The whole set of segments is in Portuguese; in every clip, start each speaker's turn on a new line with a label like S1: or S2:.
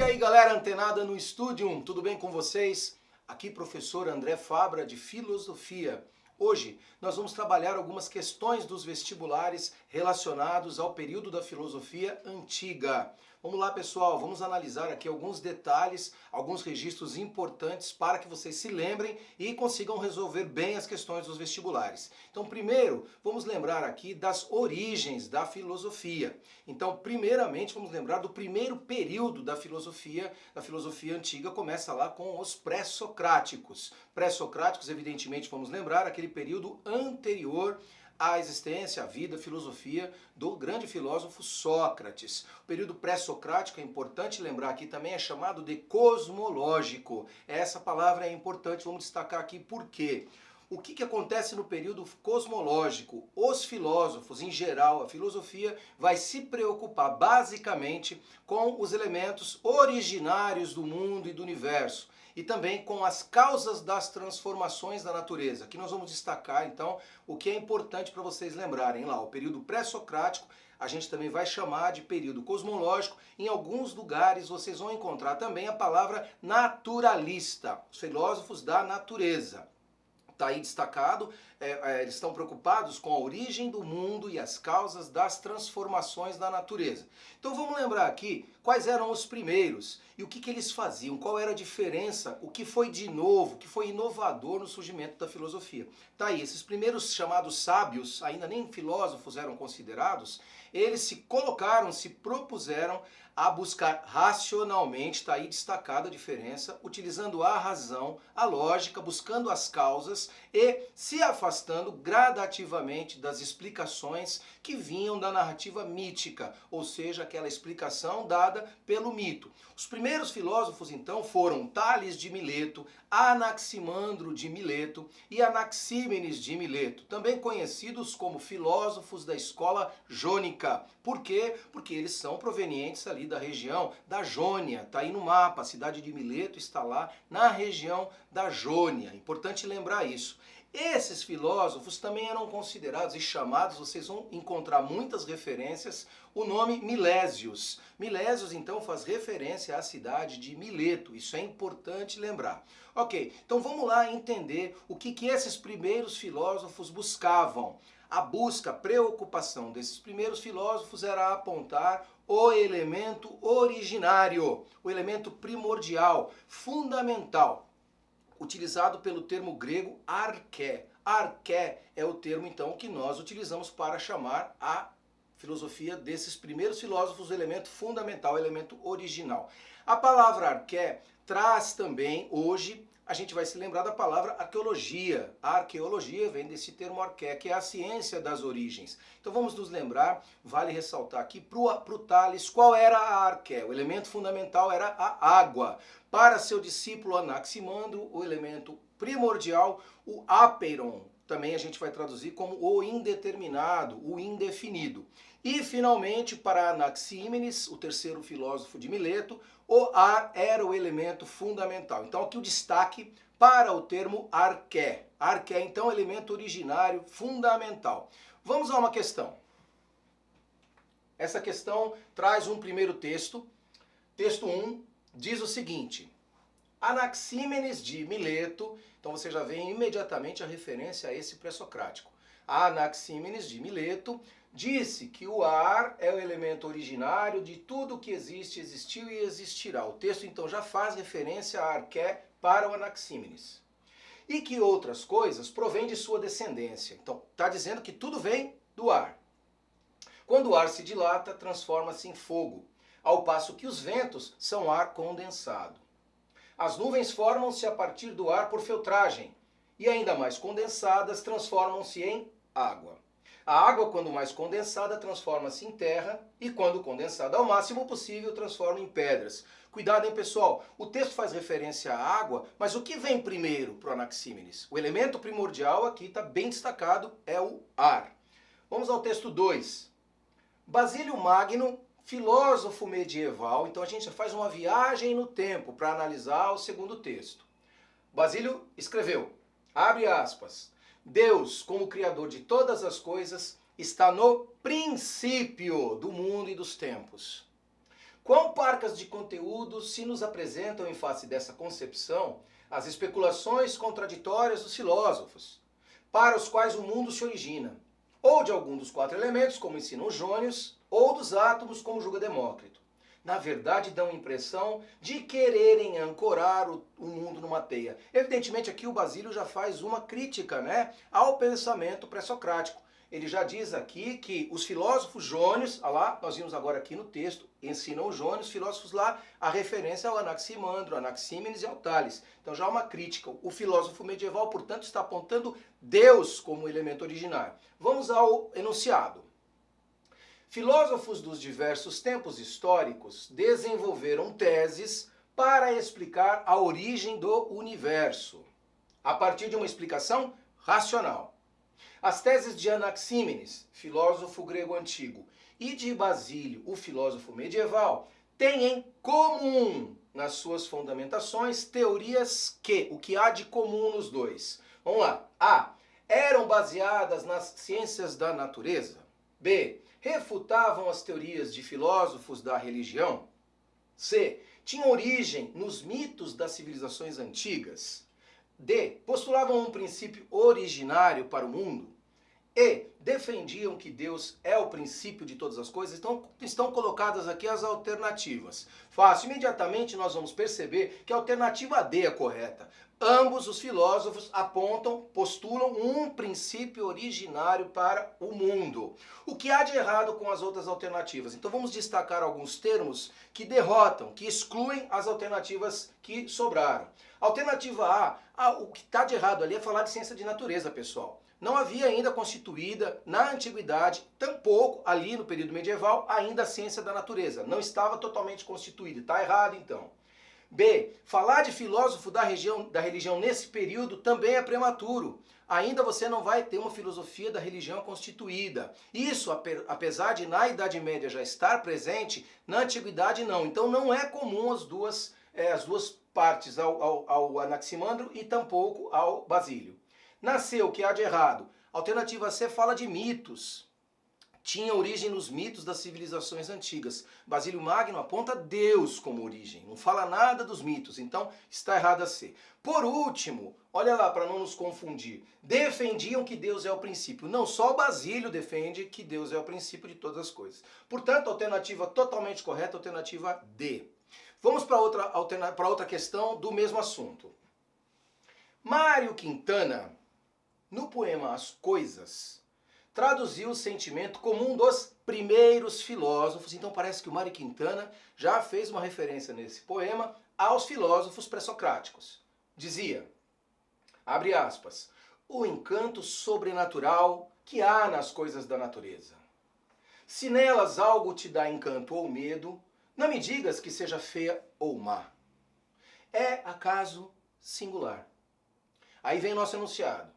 S1: E aí galera antenada no Studium, tudo bem com vocês? Aqui professor André Fabra de Filosofia. Hoje nós vamos trabalhar algumas questões dos vestibulares relacionados ao período da filosofia antiga. Vamos lá pessoal, vamos analisar aqui alguns detalhes, alguns registros importantes para que vocês se lembrem e consigam resolver bem as questões dos vestibulares. Então primeiro, vamos lembrar aqui das origens da filosofia. Então primeiramente vamos lembrar do primeiro período da filosofia antiga, começa lá com os pré-socráticos. Pré-socráticos, evidentemente, vamos lembrar aquele período anterior à existência, à vida, à filosofia do grande filósofo Sócrates. O período pré-socrático, é importante lembrar aqui também, é chamado de cosmológico. Essa palavra é importante, vamos destacar aqui por quê. O que acontece no período cosmológico? Os filósofos, em geral, a filosofia vai se preocupar basicamente com os elementos originários do mundo e do universo e também com as causas das transformações da natureza. Aqui nós vamos destacar, então, o que é importante para vocês lembrarem lá. O período pré-socrático a gente também vai chamar de período cosmológico. Em alguns lugares vocês vão encontrar também a palavra naturalista, os filósofos da natureza. Está aí destacado, eles estão preocupados com a origem do mundo e as causas das transformações da natureza. Então vamos lembrar aqui quais eram os primeiros e o que eles faziam, qual era a diferença, o que foi de novo, o que foi inovador no surgimento da filosofia. Tá aí, esses primeiros chamados sábios, ainda nem filósofos eram considerados, eles se colocaram, se propuseram a buscar racionalmente, está aí destacada a diferença, utilizando a razão, a lógica, buscando as causas e se afastando gradativamente das explicações que vinham da narrativa mítica, ou seja, aquela explicação dada pelo mito. Os primeiros filósofos então foram Tales de Mileto, Anaximandro de Mileto e Anaxímenes de Mileto, também conhecidos como filósofos da escola jônica. Por quê? Porque eles são provenientes ali da região da Jônia, está aí no mapa, a cidade de Mileto está lá na região da Jônia, importante lembrar isso. Esses filósofos também eram considerados e chamados, vocês vão encontrar muitas referências, o nome Milésios. Milésios então faz referência à cidade de Mileto, isso é importante lembrar. Ok, então vamos lá entender o que esses primeiros filósofos buscavam. A busca, a preocupação desses primeiros filósofos era apontar o elemento originário, o elemento primordial, fundamental, utilizado pelo termo grego arché. Arché é o termo então que nós utilizamos para chamar a filosofia desses primeiros filósofos, o elemento fundamental, o elemento original. A palavra arché traz também, hoje, a gente vai se lembrar da palavra arqueologia. A arqueologia vem desse termo arché, que é a ciência das origens. Então vamos nos lembrar, vale ressaltar aqui para o Tales, qual era a arché? O elemento fundamental era a água. Para seu discípulo Anaximandro, o elemento primordial, o apeiron. Também a gente vai traduzir como o indeterminado, o indefinido. E finalmente, para Anaxímenes, o terceiro filósofo de Mileto, o ar era o elemento fundamental. Então aqui o destaque para o termo arché. Arché, então, elemento originário fundamental. Vamos a uma questão. Essa questão traz um primeiro texto. Texto 1 diz o seguinte: Anaxímenes de Mileto, então você já vê imediatamente a referência a esse pré-socrático. Anaxímenes de Mileto disse que o ar é o elemento originário de tudo que existe, existiu e existirá. O texto então já faz referência a arché para o Anaxímenes. E que outras coisas provêm de sua descendência. Então está dizendo que tudo vem do ar. Quando o ar se dilata, transforma-se em fogo, ao passo que os ventos são ar condensado. As nuvens formam-se a partir do ar por filtragem, e ainda mais condensadas transformam-se em água. A água, quando mais condensada, transforma-se em terra, e quando condensada ao máximo possível, transforma em pedras. Cuidado, hein, pessoal? O texto faz referência à água, mas o que vem primeiro para o Anaxímenes? O elemento primordial aqui está bem destacado, é o ar. Vamos ao texto 2. Basílio Magno, filósofo medieval, então a gente faz uma viagem no tempo para analisar o segundo texto. Basílio escreveu, abre aspas, Deus, como criador de todas as coisas, está no princípio do mundo e dos tempos. Quão parcas de conteúdo se nos apresentam em face dessa concepção as especulações contraditórias dos filósofos, para os quais o mundo se origina, ou de algum dos 4 elementos, como ensinam os jônios, ou dos átomos, como julga Demócrito. Na verdade, dão a impressão de quererem ancorar o mundo numa teia. Evidentemente, aqui o Basílio já faz uma crítica, né, ao pensamento pré-socrático. Ele já diz aqui que os filósofos jônios, lá, nós vimos agora aqui no texto, ensinam os jônios, filósofos lá, a referência ao Anaximandro, Anaxímenes e ao Tales. Então já há uma crítica. O filósofo medieval, portanto, está apontando Deus como elemento originário. Vamos ao enunciado. Filósofos dos diversos tempos históricos desenvolveram teses para explicar a origem do universo, a partir de uma explicação racional. As teses de Anaxímenes, filósofo grego antigo, e de Basílio, o filósofo medieval, têm em comum, nas suas fundamentações, teorias que, o que há de comum nos dois? Vamos lá. A. Eram baseadas nas ciências da natureza. B. Refutavam as teorias de filósofos da religião. C. Tinham origem nos mitos das civilizações antigas. D. Postulavam um princípio originário para o mundo. E. Defendiam que Deus é o princípio de todas as coisas. Então, estão colocadas aqui as alternativas. Fácil. Imediatamente nós vamos perceber que a alternativa D é correta. Ambos os filósofos apontam, postulam um princípio originário para o mundo. O que há de errado com as outras alternativas? Então vamos destacar alguns termos que derrotam, que excluem as alternativas que sobraram. Alternativa A, o que está de errado ali é falar de ciência de natureza, pessoal. Não havia ainda constituída na antiguidade, tampouco ali no período medieval, ainda a ciência da natureza. Não estava totalmente constituída. Está errado então. B. Falar de filósofo da religião nesse período também é prematuro. Ainda você não vai ter uma filosofia da religião constituída. Isso, apesar de na Idade Média já estar presente, na Antiguidade não. Então não é comum as duas partes, ao Anaximandro e tampouco ao Basílio. Nasceu, o que há de errado? Alternativa C fala de mitos. Tinha origem nos mitos das civilizações antigas. Basílio Magno aponta Deus como origem, não fala nada dos mitos, então está errado a C. Por último, olha lá para não nos confundir, defendiam que Deus é o princípio. Não, só Basílio defende que Deus é o princípio de todas as coisas. Portanto, alternativa totalmente correta, alternativa D. Vamos para outra questão do mesmo assunto. Mário Quintana, no poema As Coisas, traduziu o sentimento comum dos primeiros filósofos. Então parece que o Mário Quintana já fez uma referência nesse poema aos filósofos pré-socráticos. Dizia, abre aspas, o encanto sobrenatural que há nas coisas da natureza. Se nelas algo te dá encanto ou medo, não me digas que seja feia ou má. É acaso singular. Aí vem nosso enunciado.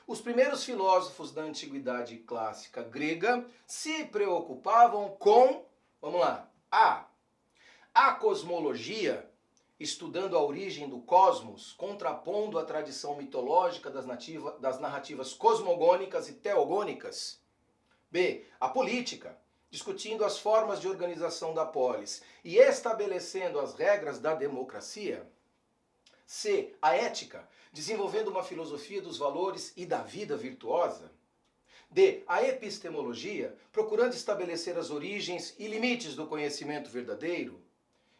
S1: Os primeiros filósofos da antiguidade clássica grega se preocupavam com, vamos lá, a cosmologia, estudando a origem do cosmos, contrapondo a tradição mitológica das narrativas cosmogônicas e teogônicas. B, a política, discutindo as formas de organização da polis e estabelecendo as regras da democracia. C, a ética, desenvolvendo uma filosofia dos valores e da vida virtuosa. D, a epistemologia, procurando estabelecer as origens e limites do conhecimento verdadeiro.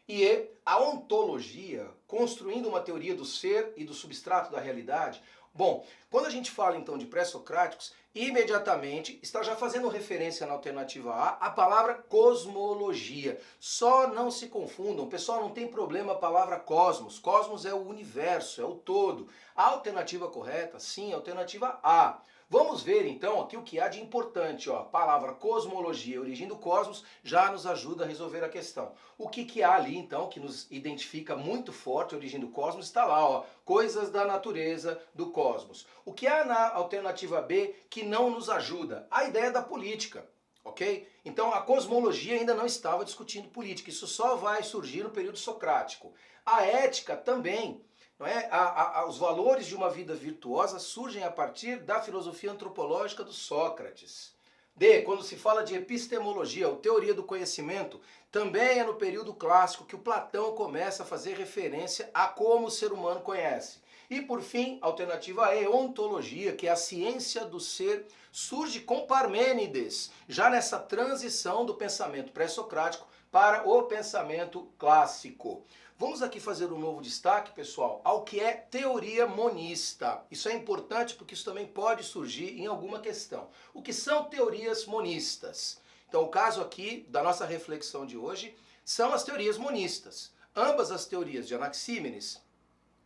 S1: E E, a ontologia, construindo uma teoria do ser e do substrato da realidade. Bom, quando a gente fala então de pré-socráticos, imediatamente está já fazendo referência na alternativa A a palavra cosmologia. Só não se confundam, pessoal, não tem problema a palavra cosmos. Cosmos é o universo, é o todo. A alternativa correta, sim, a alternativa A. Vamos ver então aqui o que há de importante. Ó. A palavra cosmologia, origem do cosmos, já nos ajuda a resolver a questão. O que há ali então que nos identifica muito forte a origem do cosmos está lá, ó, coisas da natureza do cosmos. O que há na alternativa B que não nos ajuda? A ideia da política. Ok? Então a cosmologia ainda não estava discutindo política, isso só vai surgir no período socrático. A ética também. Não é? Os valores de uma vida virtuosa surgem a partir da filosofia antropológica do Sócrates. D, quando se fala de epistemologia, ou teoria do conhecimento, também é no período clássico que o Platão começa a fazer referência a como o ser humano conhece. E por fim, alternativa E, ontologia, que é a ciência do ser, surge com Parmênides, já nessa transição do pensamento pré-socrático para o pensamento clássico. Vamos aqui fazer um novo destaque, pessoal, ao que é teoria monista. Isso é importante porque isso também pode surgir em alguma questão. O que são teorias monistas? Então, o caso aqui da nossa reflexão de hoje são as teorias monistas. Ambas as teorias de Anaxímenes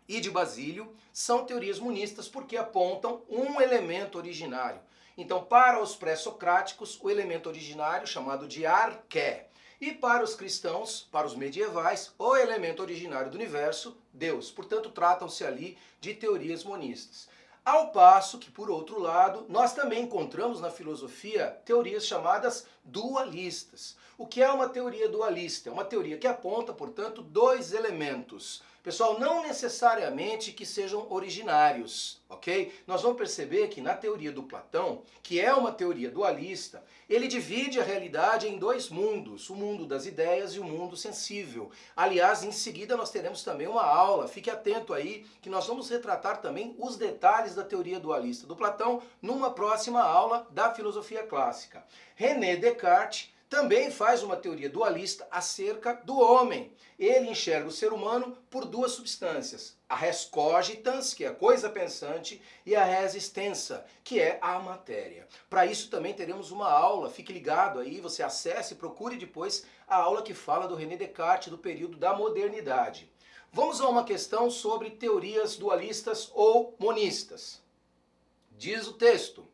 S1: e de Basílio são teorias monistas porque apontam um elemento originário. Então, para os pré-socráticos, o elemento originário chamado de arqué. E para os cristãos, para os medievais, o elemento originário do universo, Deus. Portanto, tratam-se ali de teorias monistas. Ao passo que, por outro lado, nós também encontramos na filosofia teorias chamadas dualistas. O que é uma teoria dualista? É uma teoria que aponta, portanto, dois elementos. Pessoal, não necessariamente que sejam originários, ok? Nós vamos perceber que na teoria do Platão, que é uma teoria dualista, ele divide a realidade em dois mundos, o mundo das ideias e o mundo sensível. Aliás, em seguida nós teremos também uma aula, fique atento aí, que nós vamos retratar também os detalhes da teoria dualista do Platão numa próxima aula da filosofia clássica. René Descartes também faz uma teoria dualista acerca do homem. Ele enxerga o ser humano por duas substâncias, a res cogitans, que é a coisa pensante, e a res extensa, que é a matéria. Para isso também teremos uma aula, fique ligado aí, você acesse e procure depois a aula que fala do René Descartes do período da modernidade. Vamos a uma questão sobre teorias dualistas ou monistas. Diz o texto: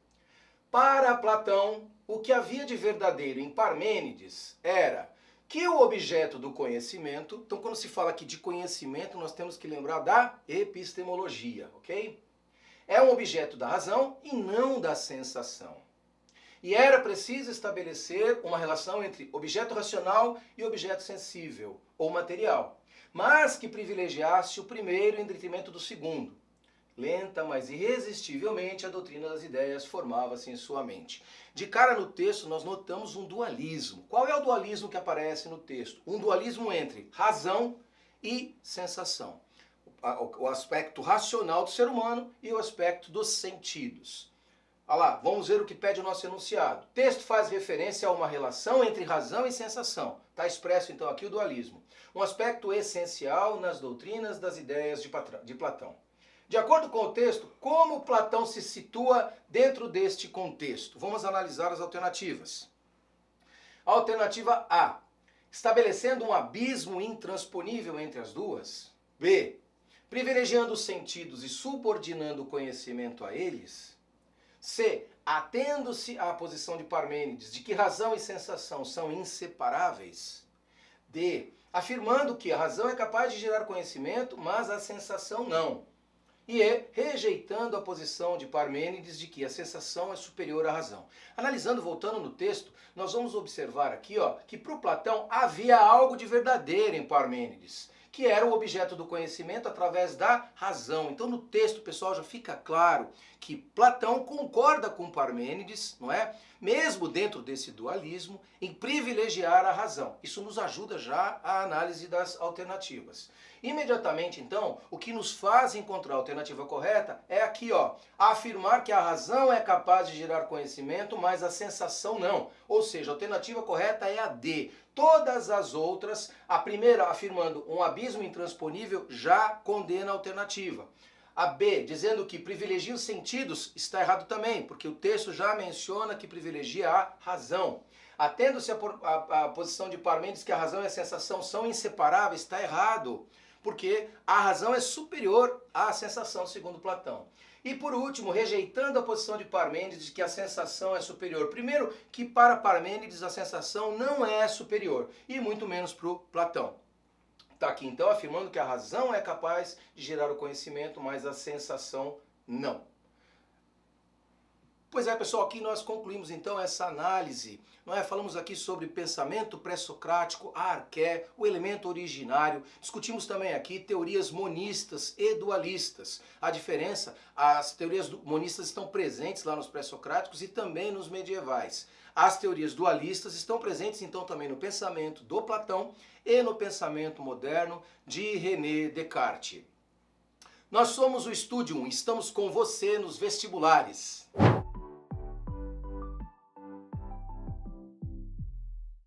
S1: para Platão, o que havia de verdadeiro em Parmênides era que o objeto do conhecimento, então quando se fala aqui de conhecimento, nós temos que lembrar da epistemologia, ok? É um objeto da razão e não da sensação. E era preciso estabelecer uma relação entre objeto racional e objeto sensível, ou material, mas que privilegiasse o primeiro em detrimento do segundo. Lenta, mas irresistivelmente, a doutrina das ideias formava-se em sua mente. De cara no texto, nós notamos um dualismo. Qual é o dualismo que aparece no texto? Um dualismo entre razão e sensação. O aspecto racional do ser humano e o aspecto dos sentidos. Olha lá, vamos ver o que pede o nosso enunciado. O texto faz referência a uma relação entre razão e sensação. Está expresso então aqui o dualismo. Um aspecto essencial nas doutrinas das ideias de Platão. De acordo com o texto, como Platão se situa dentro deste contexto? Vamos analisar as alternativas. Alternativa A, estabelecendo um abismo intransponível entre as duas. B, privilegiando os sentidos e subordinando o conhecimento a eles. C, atendo-se à posição de Parmênides de que razão e sensação são inseparáveis. D, afirmando que a razão é capaz de gerar conhecimento, mas a sensação não. E rejeitando a posição de Parmênides de que a sensação é superior à razão. Analisando, voltando no texto, nós vamos observar aqui que para o Platão havia algo de verdadeiro em Parmênides, que era o objeto do conhecimento através da razão. Então no texto, pessoal, já fica claro que Platão concorda com Parmênides, não é? Mesmo dentro desse dualismo, em privilegiar a razão. Isso nos ajuda já à análise das alternativas. Imediatamente, então, o que nos faz encontrar a alternativa correta é aqui, afirmar que a razão é capaz de gerar conhecimento, mas a sensação não. Ou seja, a alternativa correta é a D. Todas as outras, a primeira afirmando um abismo intransponível, já condena a alternativa. A B, dizendo que privilegia os sentidos, está errado também, porque o texto já menciona que privilegia a razão. Atendo-se a posição de Parmênides que a razão e a sensação são inseparáveis, está errado, porque a razão é superior à sensação, segundo Platão. E por último, rejeitando a posição de Parmênides de que a sensação é superior. Primeiro, que para Parmênides a sensação não é superior, e muito menos para o Platão. Está aqui então afirmando que a razão é capaz de gerar o conhecimento, mas a sensação não. Pois é, pessoal, aqui nós concluímos então essa análise. Falamos aqui sobre pensamento pré-socrático, a arqué, o elemento originário. Discutimos também aqui teorias monistas e dualistas. A diferença, as teorias monistas estão presentes lá nos pré-socráticos e também nos medievais. As teorias dualistas estão presentes então também no pensamento do Platão e no pensamento moderno de René Descartes. Nós somos o Estúdio 1, estamos com você nos vestibulares.